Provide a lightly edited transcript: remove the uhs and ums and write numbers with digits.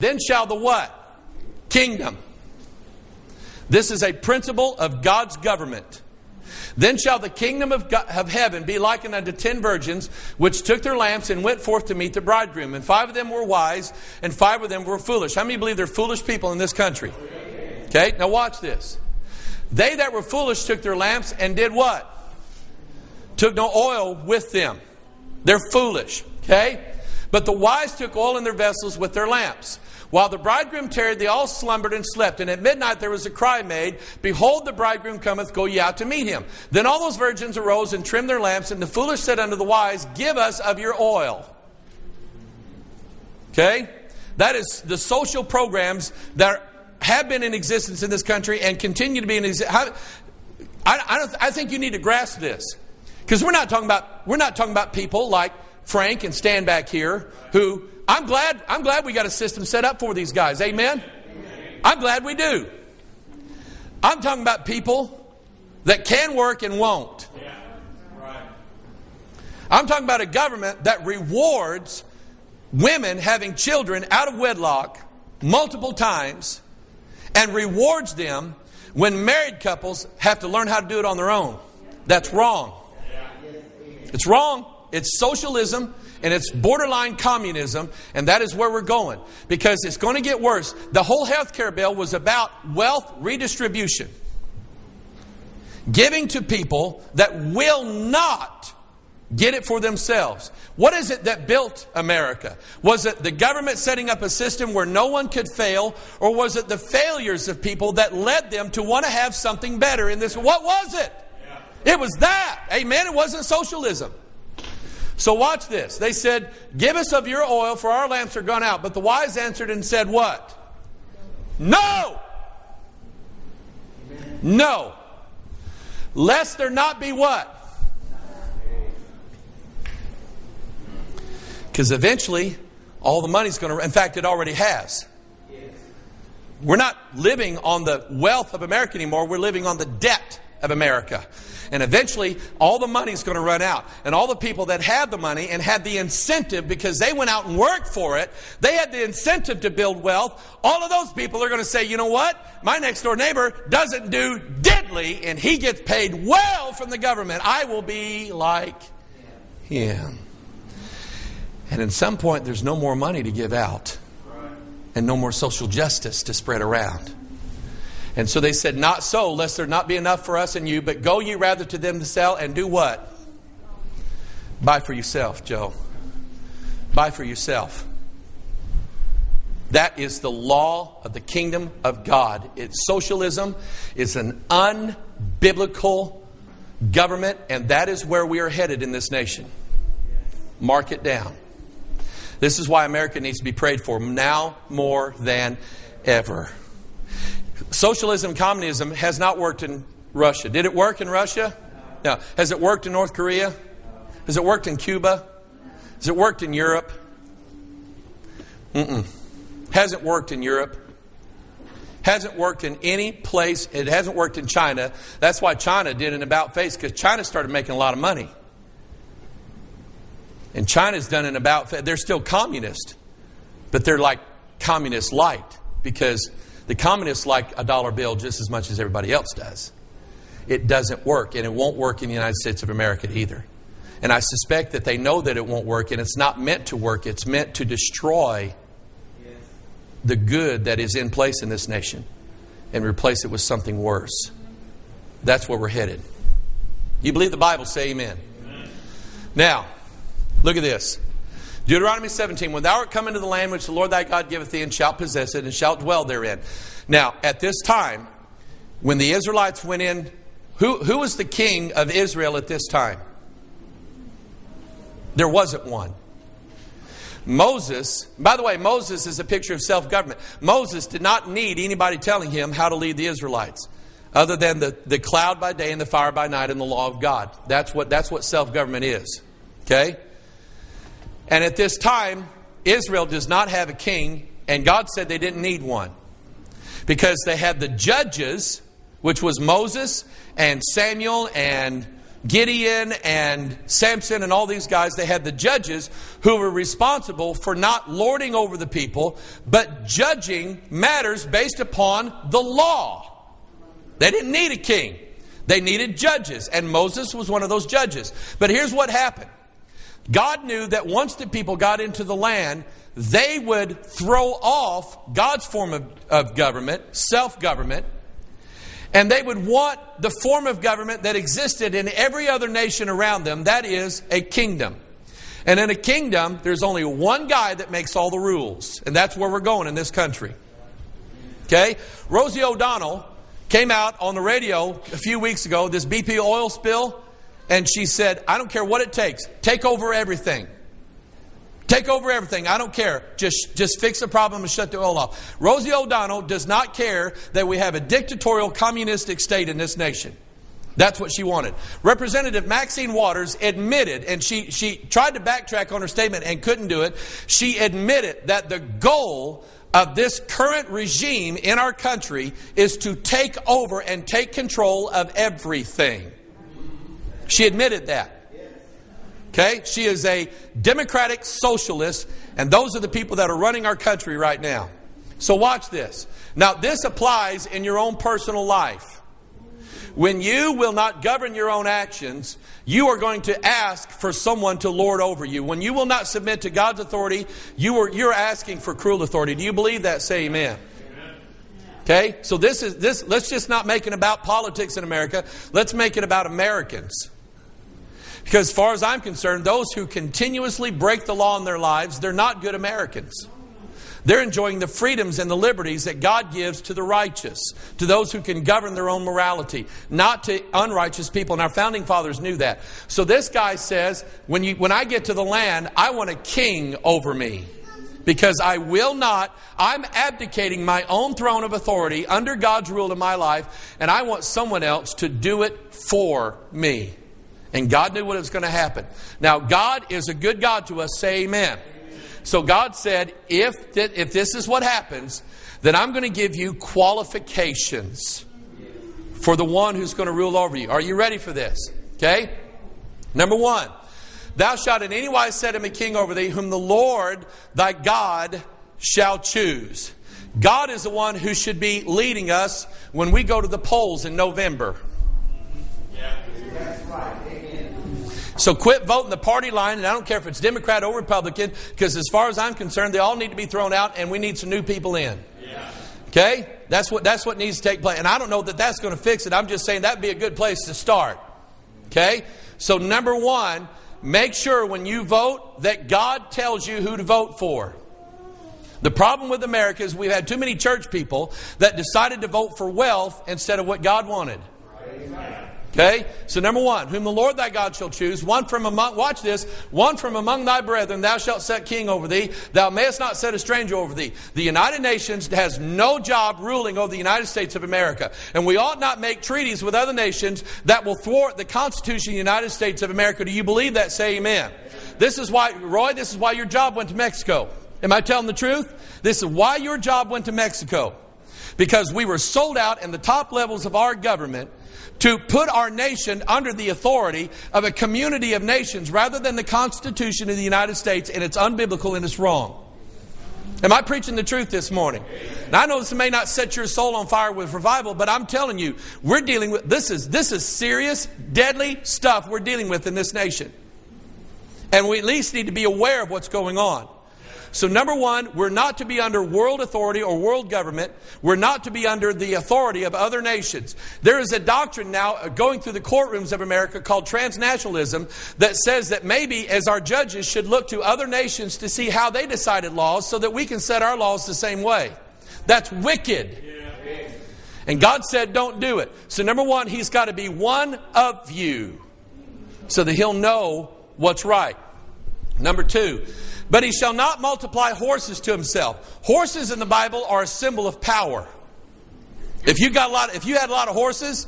Then shall the what? Kingdom. This is a principle of God's government. Then shall the kingdom of heaven be likened unto 10 virgins, which took their lamps and went forth to meet the bridegroom. And 5 of them were wise, and 5 of them were foolish. How many believe there are foolish people in this country? Okay, now watch this. They that were foolish took their lamps and did what? Took no oil with them. They're foolish. Okay? But the wise took oil in their vessels with their lamps. While the bridegroom tarried, they all slumbered and slept. And at midnight there was a cry made, Behold, the bridegroom cometh, go ye out to meet him. Then all those virgins arose and trimmed their lamps. And the foolish said unto the wise, Give us of your oil. Okay? That is the social programs that have been in existence in this country and continue to be in existence. I think you need to grasp this. Because we're not talking about people like Frank and Stan back here who... I'm glad we got a system set up for these guys. Amen? I'm glad we do. I'm talking about people that can work and won't. I'm talking about a government that rewards women having children out of wedlock multiple times and rewards them when married couples have to learn how to do it on their own. That's wrong. It's wrong. It's socialism. And it's borderline communism, and that is where we're going. Because it's going to get worse. The whole health care bill was about wealth redistribution. Giving to people that will not get it for themselves. What is it that built America? Was it the government setting up a system where no one could fail? Or was it the failures of people that led them to want to have something better in this? What was it? It was that. Amen? It wasn't socialism. So watch this. They said, Give us of your oil, for our lamps are gone out. But the wise answered and said what? No! No. Lest there not be what? Because eventually, all the money's going to... In fact, it already has. We're not living on the wealth of America anymore. We're living on the debt of America. And eventually, all the money's going to run out. And all the people that had the money and had the incentive, because they went out and worked for it, they had the incentive to build wealth. All of those people are going to say, you know what? My next door neighbor doesn't do diddly, and he gets paid well from the government. I will be like him. And at some point, there's no more money to give out. And no more social justice to spread around. And so they said, Not so, lest there not be enough for us and you, but go ye rather to them to sell and do what? Buy for yourself, Joe. Buy for yourself. That is the law of the kingdom of God. Socialism is an unbiblical government, and that is where we are headed in this nation. Mark it down. This is why America needs to be prayed for now more than ever. Socialism, communism has not worked in Russia. Did it work in Russia? No. Has it worked in North Korea? Has it worked in Cuba? Has it worked in Europe? Hasn't worked in Europe. Hasn't worked in any place. It hasn't worked in China. That's why China did an about face, because China started making a lot of money. And China's done an about face. They're still communist, but they're like communist light, because the communists like a dollar bill just as much as everybody else does. It doesn't work, and it won't work in the United States of America either. And I suspect that they know that it won't work, and it's not meant to work. It's meant to destroy the good that is in place in this nation and replace it with something worse. That's where we're headed. You believe the Bible? Say amen. Now, look at this. Deuteronomy 17, When thou art come into the land which the Lord thy God giveth thee, and shalt possess it, and shalt dwell therein. Now, at this time, when the Israelites went in, who was the king of Israel at this time? There wasn't one. Moses, by the way, Moses is a picture of self-government. Moses did not need anybody telling him how to lead the Israelites, other than the cloud by day and the fire by night and the law of God. That's what self-government is. Okay? And at this time, Israel does not have a king, and God said they didn't need one. Because they had the judges, which was Moses and Samuel and Gideon and Samson and all these guys, they had the judges who were responsible for not lording over the people, but judging matters based upon the law. They didn't need a king. They needed judges, and Moses was one of those judges. But here's what happened. God knew that once the people got into the land, they would throw off God's form of government, self-government, and they would want the form of government that existed in every other nation around them, that is, a kingdom. And in a kingdom, there's only one guy that makes all the rules, and that's where we're going in this country. Okay? Rosie O'Donnell came out on the radio a few weeks ago, this BP oil spill, and she said, I don't care what it takes. Take over everything. Take over everything. I don't care. Just fix the problem and shut the oil off. Rosie O'Donnell does not care that we have a dictatorial communistic state in this nation. That's what she wanted. Representative Maxine Waters admitted, and she tried to backtrack on her statement and couldn't do it. She admitted that the goal of this current regime in our country is to take over and take control of everything. She admitted that. Okay? She is a democratic socialist, and those are the people that are running our country right now. So watch this. Now, this applies in your own personal life. When you will not govern your own actions, you are going to ask for someone to lord over you. When you will not submit to God's authority, you're asking for cruel authority. Do you believe that? Say amen. Okay? So let's just not make it about politics in America. Let's make it about Americans. Because as far as I'm concerned, those who continuously break the law in their lives, they're not good Americans. They're enjoying the freedoms and the liberties that God gives to the righteous, to those who can govern their own morality, not to unrighteous people. And our founding fathers knew that. So this guy says, when I get to the land, I want a king over me. Because I'm abdicating my own throne of authority under God's rule in my life, and I want someone else to do it for me. And God knew what was going to happen. Now, God is a good God to us. Say amen. So God said, if this is what happens, then I'm going to give you qualifications for the one who's going to rule over you. Are you ready for this? Okay? Number one, thou shalt in any wise set him a king over thee, whom the Lord thy God shall choose. God is the one who should be leading us when we go to the polls in November. That's right. So quit voting the party line, and I don't care if it's Democrat or Republican, because as far as I'm concerned, they all need to be thrown out, and we need some new people in. Yeah. Okay? That's what needs to take place. And I don't know that that's going to fix it. I'm just saying that'd be a good place to start. Okay? So number one, make sure when you vote that God tells you who to vote for. The problem with America is we've had too many church people that decided to vote for wealth instead of what God wanted. Amen. Okay? So number one, whom the Lord thy God shall choose, one from among thy brethren thou shalt set king over thee. Thou mayest not set a stranger over thee. The United Nations has no job ruling over the United States of America. And we ought not make treaties with other nations that will thwart the Constitution of the United States of America. Do you believe that? Say amen. This is why, Roy, this is why your job went to Mexico. Am I telling the truth? This is why your job went to Mexico. Because we were sold out in the top levels of our government to put our nation under the authority of a community of nations rather than the Constitution of the United States, and it's unbiblical and it's wrong. Am I preaching the truth this morning? Now I know this may not set your soul on fire with revival, but I'm telling you, we're dealing with, this is serious, deadly stuff we're dealing with in this nation. And we at least need to be aware of what's going on. So number one, we're not to be under world authority or world government. We're not to be under the authority of other nations. There is a doctrine now going through the courtrooms of America called transnationalism that says that maybe as our judges should look to other nations to see how they decided laws so that we can set our laws the same way. That's wicked. And God said don't do it. So number one, He's got to be one of you so that He'll know what's right. Number two, but he shall not multiply horses to himself. Horses in the Bible are a symbol of power. If you had a lot of horses,